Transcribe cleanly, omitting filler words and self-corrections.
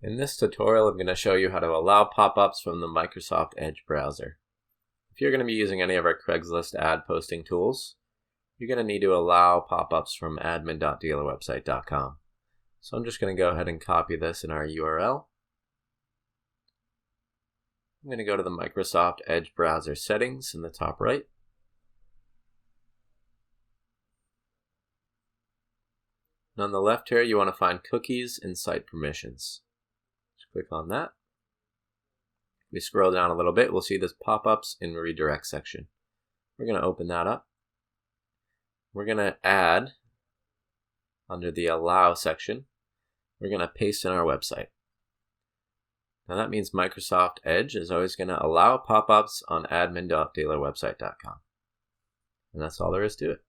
In this tutorial, I'm going to show you how to allow pop-ups from the Microsoft Edge browser. If you're going to be using any of our Craigslist ad posting tools, you're going to need to allow pop-ups from admin.dealerwebsite.com. So I'm just going to go ahead and copy this in our URL. I'm going to go to the Microsoft Edge browser settings in the top right. And on the left here, you want to find cookies and site permissions. Just click on that. If we scroll down a little bit, we'll see this pop-ups and redirect section. We're going to open that up. We're going to add, under the allow section, we're going to paste in our website. Now that means Microsoft Edge is always going to allow pop-ups on admin.dealerwebsite.com. And that's all there is to it.